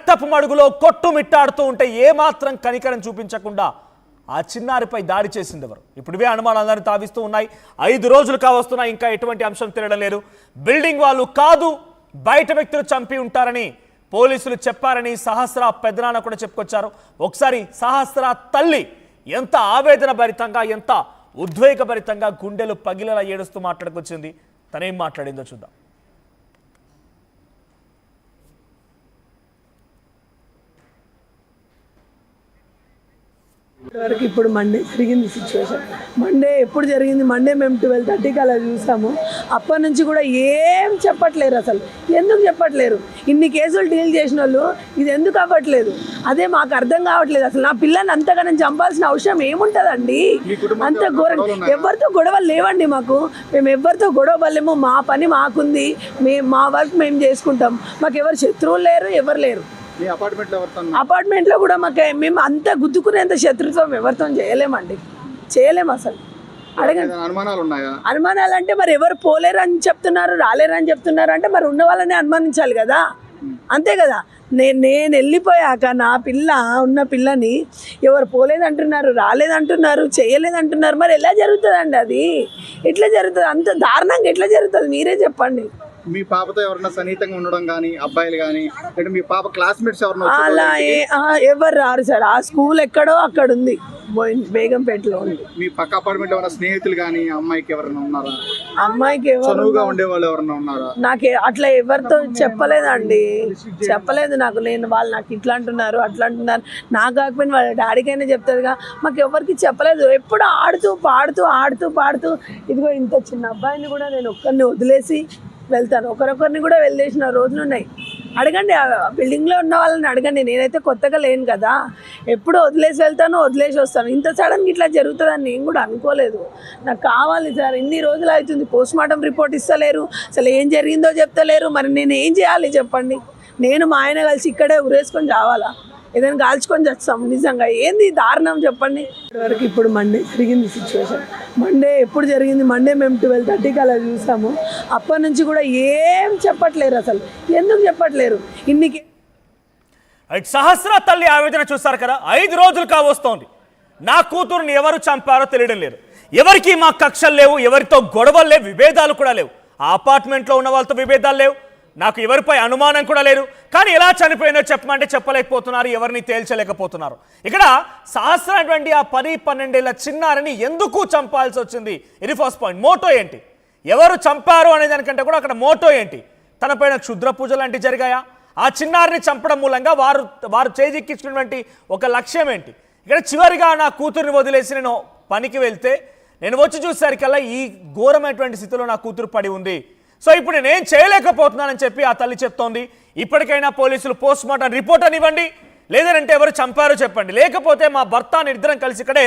రక్తపు మడుగులో కొట్టుమిట్టాడుతూ ఉంటే ఏమాత్రం కనికరం చూపించకుండా ఆ చిన్నారిపై దాడి చేసింది ఎవరు? ఇప్పుడు ఇవే అనుమానాలను తావిస్తూ ఉన్నాయి. 5 రోజులు కావస్తున్నా ఇంకా ఎటువంటి అంశం తెలియడం లేదు. బిల్డింగ్ వాళ్ళు కాదు, బయట వ్యక్తులు చంపి ఉంటారని పోలీసులు చెప్పారని సహస్ర పెదనాన్న కూడా చెప్పుకొచ్చారు. ఒకసారి సహస్ర తల్లి ఎంత ఆవేదన భరితంగా, ఎంత ఉద్వేగభరితంగా గుండెలు పగిలేలా ఏడుస్తూ మాట్లాడుకొచ్చింది. తనేం మాట్లాడిందో చూద్దాం. వరకు ఇప్పుడు మండే జరిగింది సిచ్యువేషన్. మండే ఎప్పుడు జరిగింది? మండే మేము 12:30కి అలా చూసాము. అప్పటి నుంచి కూడా ఏం చెప్పట్లేరు. అసలు ఎందుకు చెప్పట్లేరు? ఇన్ని కేసులు డీల్ చేసిన వాళ్ళు ఇది ఎందుకు అవ్వట్లేదు? అదే మాకు అర్థం కావట్లేదు. అసలు నా పిల్లని అంతగా నేను చంపాల్సిన అవసరం ఏముంటుందండి? అంత ఘోరం. ఎవరితో గొడవలు లేవండి మాకు. మేము ఎవరితో గొడవ పడలేము. మా పని మాకుంది. మా వర్క్ మేము చేసుకుంటాం. మాకు ఎవరు శత్రువులు లేరు, ఎవరు లేరు. అపార్ట్మెంట్లో కూడా మేము అంత గుద్దుకునేంత శత్రుత్వం ఎవరితో చేయలేమండి, చేయలేము అసలు. అడగండి. అనుమానాలు అంటే మరి ఎవరు పోలేరు అని చెప్తున్నారు, రాలేరు అని చెప్తున్నారు అంటే మరి ఉన్న వాళ్ళని అనుమానించాలి కదా, అంతే కదా. నేను వెళ్ళిపోయాక నా పిల్ల ఉన్న పిల్లని ఎవరు పోలేదంటున్నారు, రాలేదంటున్నారు, చేయలేదంటున్నారు. మరి ఎలా జరుగుతుందండి? అది ఎట్లా జరుగుతుంది? అంత దారుణంగా ఎట్లా జరుగుతుంది? మీరే చెప్పండి. మీ పాపతో ఎవరైనా సన్నిహితంగా ఉండడం కానీ, అబ్బాయిలు కానీ, అంటే మీ పాప క్లాస్మేట్స్ ఎవరైనా? అలా ఎవరు రారు సార్. ఆ స్కూల్ ఎక్కడో అక్కడ ఉంది, బేగంపేటలో ఉంది. మీ పక్క అపార్ట్మెంట్ ఎవరైనా స్నేహితులు కానీ అమ్మాయికి ఎవరైనా ఉన్నారా? అమ్మాయికి చనువుగా ఉండేవాళ్ళు ఎవరైనా ఉన్నారా? నాకు అట్లా ఎవరితో చెప్పలేదండి, చెప్పలేదు నాకు. వాళ్ళు నాకు ఇట్లా అంటున్నారు, అట్లా అంటున్నారు. నాకు కాకపోయినా వాళ్ళ డాడీకైనా చెప్తుందిగా. మాకు ఎవరికి చెప్పలేదు. ఎప్పుడు ఆడుతూ పాడుతూ ఇదిగో ఇంత చిన్న అబ్బాయిని కూడా నేను ఒక్కరిని వదిలేసి వెళ్తాను. ఒకరొకరిని కూడా వెళ్ళేసిన రోజులు ఉన్నాయి. అడగండి, ఆ బిల్డింగ్లో ఉన్న వాళ్ళని అడగండి. నేనైతే కొత్తగా లేను కదా, ఎప్పుడు వదిలేసి వెళ్తాను, వదిలేసి వస్తాను. ఇంత సడన్గా ఇట్లా జరుగుతుందని నేను కూడా అనుకోలేదు. నాకు కావాలి సార్. ఇన్ని రోజులు అవుతుంది, పోస్ట్మార్టం రిపోర్ట్ ఇస్తలేరు, అసలు ఏం జరిగిందో చెప్తలేరు. మరి నేను ఏం చేయాలి చెప్పండి? నేను మా ఆయన కలిసి ఇక్కడే ఉరేసుకొని చావాలా? ఏదైనా కాల్చుకొని చస్తాం? నిజంగా ఏంది దారుణం చెప్పండి. వరకు ఇప్పుడు మండే జరిగింది సిచ్యువేషన్. మండే ఎప్పుడు జరిగింది? మండే మేము 12:30కి అలా చూసాము. అప్పటి నుంచి కూడా ఏం చెప్పట్లేరు. అసలు ఎందుకు చెప్పట్లేరు? సహస్ర తల్లి ఆవేదన చూస్తారు కదా. 5 రోజులు కావస్తోంది. నా కూతురుని ఎవరు చంపారో తెలియడం లేదు. ఎవరికి మా కక్షలు లేవు, ఎవరితో గొడవలు లేవు, విభేదాలు కూడా లేవు. ఆ అపార్ట్మెంట్లో ఉన్న వాళ్ళతో విభేదాలు లేవు, నాకు ఎవరిపై అనుమానం కూడా లేదు. కానీ ఎలా చనిపోయిందో చెప్పమంటే చెప్పలేకపోతున్నారు, ఎవరిని తేల్చలేకపోతున్నారు. ఇక్కడ సహస్ర అటువంటి ఆ 10-12 ఏళ్ల చిన్నారిని ఎందుకు చంపాల్సి వచ్చింది? ఇది ఫస్ట్ పాయింట్. మోటో ఏంటి? ఎవరు చంపారు అనే దానికంటే కూడా అక్కడ మోటో ఏంటి? తన పైన క్షుద్ర పూజలు లాంటివి జరిగాయా? ఆ చిన్నారిని చంపడం మూలంగా వారు చేజిక్కించినటువంటి ఒక లక్ష్యం ఏంటి? ఇక్కడ చివరిగా నా కూతుర్ని వదిలేసి నేను పనికి వెళ్తే నేను వచ్చి చూసేసరికల్లా ఈ ఘోరమైనటువంటి స్థితిలో నా కూతురు పడి ఉంది. సో ఇప్పుడు నేనేం చేయలేకపోతున్నానని చెప్పి ఆ తల్లి చెప్తోంది. ఇప్పటికైనా పోలీసులు పోస్ట్మార్టం రిపోర్ట్ అని ఇవ్వండి, లేదంటే ఎవరు చంపారో చెప్పండి, లేకపోతే మా భర్త ఇద్దరం కలిసి ఇక్కడే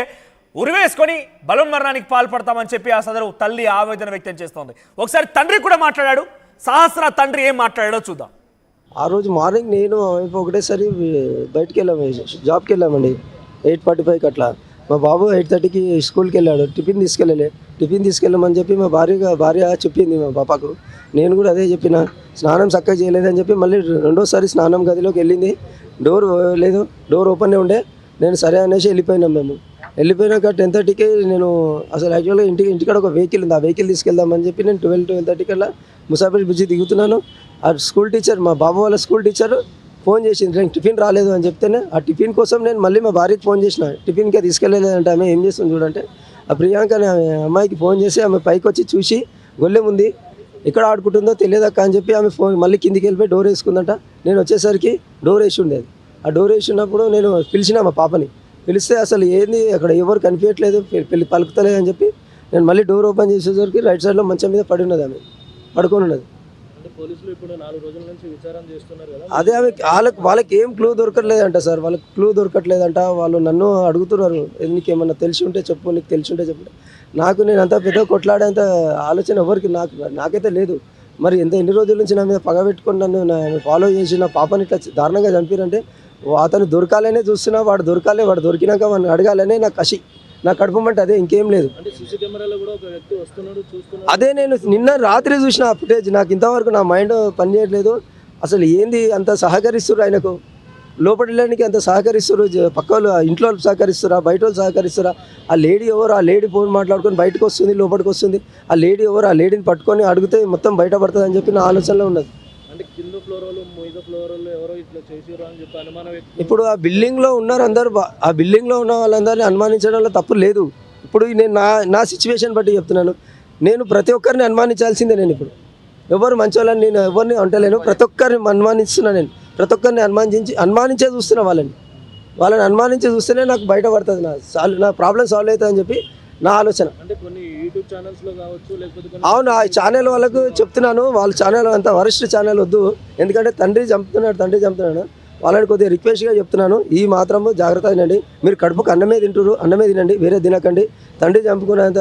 ఉరివేసుకొని బలవన్మరణానికి పాల్పడతామని చెప్పి ఆ సదరు తల్లి ఆవేదన వ్యక్తం చేస్తోంది. ఒకసారి తండ్రి కూడా మాట్లాడాడు. సహస్ర తండ్రి ఏం మాట్లాడాడో చూద్దాం. ఆ రోజు మార్నింగ్ నేను ఒకటేసారి బయటికి వెళ్ళాము, జాబ్కి వెళ్ళామండి. 8:45కి అట్లా. మా బాబు 8:30కి స్కూల్కి వెళ్ళాడు. టిఫిన్ తీసుకెళ్ళమని చెప్పి మా భార్య చెప్పింది మా పాపకు. నేను కూడా అదే చెప్పిన. స్నానం చక్కగా చేయలేదని చెప్పి మళ్ళీ రెండోసారి స్నానం గదిలోకి వెళ్ళింది. డోర్ లేదు, డోర్ ఓపెన్నే ఉండే. నేను సరే అనేసి వెళ్ళిపోయినాం. మేము వెళ్ళిపోయినాక 10:30కి నేను అసలు యాక్చువల్గా ఇంటికాడ ఒక వెహికల్ ఉంది, ఆ వెహికల్ తీసుకెళ్దామని చెప్పి నేను 12-12:30 కల్లా ముసాఫిర్ బ్రిడ్జి దిగుతున్నాను. ఆ స్కూల్ టీచర్, మా బాబు వాళ్ళ స్కూల్ టీచర్ ఫోన్ చేసింది. నేను టిఫిన్ రాలేదు అని చెప్తేనే ఆ టిఫిన్ కోసం నేను మళ్ళీ మా భార్యకి ఫోన్ చేసిన. టిఫిన్కే తీసుకెళ్ళలేదంటే ఆమె ఏం చేస్తుంది చూడంటే, ఆ ప్రియాంక అనే అమ్మాయికి ఫోన్ చేసి ఆమె పైకి వచ్చి చూసి గొల్లెం ఉంది, ఎక్కడ ఆడుకుంటుందో తెలియదక్క అని చెప్పి ఆమె ఫోన్ మళ్ళీ కిందికి వెళ్ళిపోయి డోర్ వేసుకుందంట. నేను వచ్చేసరికి డోర్ వేసి ఉండేది. ఆ డోర్ వేసి ఉన్నప్పుడు నేను పిలిచిన మా పాపని. పిలిస్తే అసలు ఏంది అక్కడ ఎవరు కనిపించట్లేదు, పలుకుతలేదు అని చెప్పి నేను మళ్ళీ డోర్ ఓపెన్ చేసేసరికి రైట్ సైడ్లో మంచం మీద పడి ఉన్నది, ఆమె పడుకొని ఉన్నది. అదే ఆమె వాళ్ళకి ఏం క్లూ దొరకట్లేదంట సార్. వాళ్ళకి క్లూ దొరకట్లేదంట. వాళ్ళు నన్ను అడుగుతున్నారు, నీకేమన్నా తెలిసి ఉంటే చెప్పు, నీకు తెలిసి ఉంటే చెప్పు. నేను అంత పెద్ద కొట్లాడేంత ఆలోచన ఎవరికి నాకైతే లేదు. మరి ఎన్ని రోజుల నుంచి నా మీద పగబెట్టుకొని నన్ను ఫాలో చేసి నా పాపని ఇట్లా దారుణంగా చంపారంటే అతను దొరకాలనే చూస్తున్నా. వాడు దొరికినాక వాడిని అడగాలనే నా కసి, నా కడుపుమంటే అదే, ఇంకేం లేదు. అదే నేను నిన్న రాత్రి చూసిన ఆ ఫుటేజ్. నాకు ఇంతవరకు నా మైండ్ పనిచేయట్లేదు. అసలు ఏంది అంత సహకరిస్తున్నారు ఆయనకు. లోపల వెళ్ళడానికి అంత సహకరిస్తారు, పక్క వాళ్ళు ఇంట్లో వాళ్ళు సహకరిస్తారా, బయట వాళ్ళు సహకరిస్తారా? ఆ లేడీ ఎవరు? ఆ లేడీ ఫోన్ మాట్లాడుకొని బయటకు వస్తుంది, లోపలికి వస్తుంది. ఆ లేడీ ఎవరు? ఆ లేడీని పట్టుకొని అడిగితే మొత్తం బయటపడుతుంది అని చెప్పి నా ఆలోచనలో ఉన్నది. అంటే కింద ఫ్లోర్ వాళ్ళు మీద ఫ్లోర్ వాళ్ళు ఎవరో ఇట్లా చేసిర్రు అని చెప్పి అనుమానం ఇప్పుడు ఆ బిల్డింగ్లో ఉన్నారు అందరు, ఆ బిల్డింగ్లో ఉన్న వాళ్ళందరినీ అనుమానించడంలో తప్పు లేదు. ఇప్పుడు నేను నా సిచ్యువేషన్ బట్టి చెప్తున్నాను. నేను ప్రతి ఒక్కరిని అనుమానించాల్సిందే. నేను ఇప్పుడు ఎవరు మంచోళ్ళని నేను ఎవరిని అంటలేను, ప్రతి ఒక్కరిని అనుమానిస్తున్నా. నేను ప్రతి ఒక్కరిని అనుమానించే చూస్తున్నా. వాళ్ళని అనుమానించి చూస్తేనే నాకు బయటపడుతుంది, నా ప్రాబ్లం సాల్వ్ అవుతుంది అని చెప్పి నా ఆలోచన. అంటే కొన్ని యూట్యూబ్ ఛానల్స్ లో కావచ్చు, లేకపోతే అవును, ఆ ఛానల్ వాళ్ళకు చెప్తున్నాను, వాళ్ళ ఛానల్ అంత వరస్ట్ ఛానల్ వద్దు. ఎందుకంటే తండ్రి చంపుతున్నాడు. వాళ్ళని కొద్దిగా రిక్వెస్ట్గా చెప్తున్నాను, ఈ మాత్రము జాగ్రత్త తినండి. మీరు కడుపుకు అన్నమే తినండి, వేరే తినకండి. తండ్రి చంపుకునేంత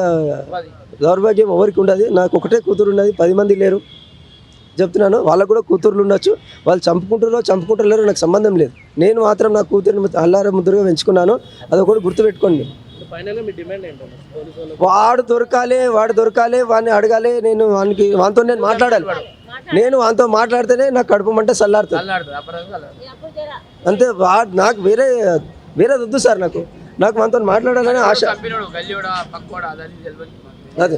దౌర్భాగ్యం ఎవరికి ఉండదు. నాకు ఒకటే కూతురు ఉన్నది, 10 మంది లేరు. చెప్తున్నాను, వాళ్ళకు కూడా కూతుర్లు ఉండొచ్చు. వాళ్ళు చంపుకుంటారో నాకు సంబంధం లేదు. నేను మాత్రం నా కూతురిని అల్లార ముద్దుగా పెంచుకున్నాను. అదొకటి గుర్తుపెట్టుకోండి. ఫైనల్గా మీ డిమాండ్ ఏంటంటే పోలీసు వాళ్ళు వాడు దొరకాలి, వాడిని అడగాలి. నేను వానితో నేను మాట్లాడాలి. నేను వానితో మాట్లాడితేనే నాకు కడుపు మంట చల్లారుతుంది. అంతే. నాకు వేరే వద్దు సార్. నాకు వానితో మాట్లాడాలని ఆశ. అదే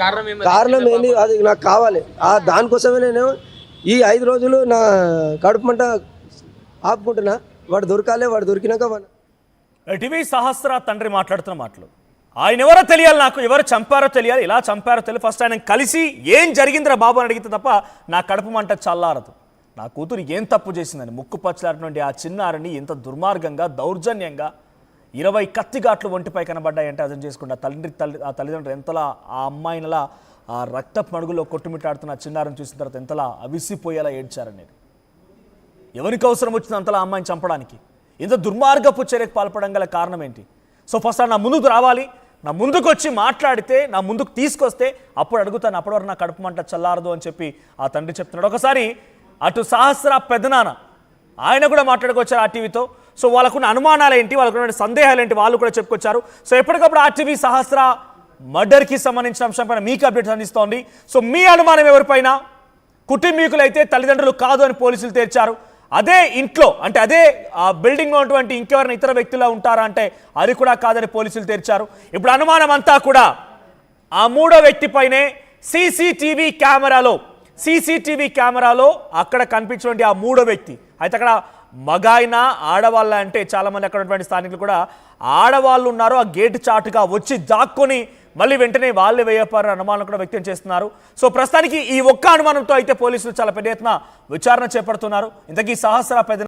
కారణం ఏంది, అది నాకు కావాలి. దానికోసమే నేను ఈ 5 రోజులు నా కడుపు మంట ఆపుకుంటున్నా. వాడు దొరికినాక టీవీ సహస్ర తండ్రి మాట్లాడుతున్న మాటలు. ఆయన ఎవరో తెలియాలి, నాకు ఎవరు చంపారో తెలియాలి, ఇలా చంపారో తెలియదు. ఫస్ట్ ఆయన కలిసి ఏం జరిగిందిరా బాబు అని అడిగితే తప్ప నా కడుపు మంట చల్లారదు. నా కూతురు ఏం తప్పు చేసిందని ముక్కు పచ్చలాడినటువంటి ఆ చిన్నారిని ఎంత దుర్మార్గంగా, దౌర్జన్యంగా 20 కత్తిగాట్లు ఒంటిపై కనబడ్డాయంటే అర్థం చేసుకుంటా. ఆ తల్లిదండ్రులు ఎంతలా ఆ అమ్మాయినలా ఆ రక్తపు మడుగులో కొట్టుమిట్టాడుతున్న ఆ చిన్నారిని చూసిన తర్వాత ఎంతలా అవిసిపోయేలా ఏడ్చారనేది. ఎవరికి అవసరం వచ్చింది అంతలా ఆ అమ్మాయిని చంపడానికి? ఇంత దుర్మార్గపు చర్యకు పాల్పడడం గల కారణం ఏంటి? సో ఫస్ట్ నా ముందుకు రావాలి, నా ముందుకు వచ్చి మాట్లాడితే, నా ముందుకు తీసుకొస్తే అప్పుడు అడుగుతాను. అప్పటి వరకు నా కడుపు మంట చల్లారదు అని చెప్పి ఆ తండ్రి చెప్తున్నాడు. ఒకసారి అటు సహస్ర పెదనాన్న ఆయన కూడా మాట్లాడుకొచ్చారు ఆర్టీవీతో. సో వాళ్ళకున్న అనుమానాలు ఏంటి, వాళ్ళకున్న సందేహాలు ఏంటి వాళ్ళు కూడా చెప్పుకొచ్చారు. సో ఎప్పటికప్పుడు ఆర్టీవీ సహస్ర మర్డర్కి సంబంధించిన అంశంపైన మీకు అప్డేట్స్ అందిస్తోంది. సో మీ అనుమానం ఎవరిపైన? కుటుంబీకులైతే తల్లిదండ్రులు కాదు అని పోలీసులు తేల్చారు. అదే ఇంట్లో అంటే అదే బిల్డింగ్లో ఉన్నటువంటి ఇంకెవరైనా ఇతర వ్యక్తులా ఉంటారా అంటే అది కూడా కాదని పోలీసులు తేల్చారు. ఇప్పుడు అనుమానం అంతా కూడా ఆ 3వ వ్యక్తిపైనే. సీసీటీవీ కెమెరాలో అక్కడ కనిపించినటువంటి ఆ 3వ వ్యక్తి అయితే అక్కడ మగాయన ఆడవాళ్ళ అంటే చాలామంది అక్కడ ఉన్నటువంటి స్థానికులు కూడా ఆడవాళ్ళు ఉన్నారు. ఆ గేటు చాటుగా వచ్చి దాక్కొని మళ్ళీ వెంటనే వాళ్ళే వేయపారని అనుమానం కూడా వ్యక్తం చేస్తున్నారు. సో ప్రస్తుతానికి ఈ ఒక్క అనుమానంతో అయితే పోలీసులు చాలా పెద్ద ఎత్తున విచారణ చేపడుతున్నారు. ఇంతకీ సహస్ర పెద్ద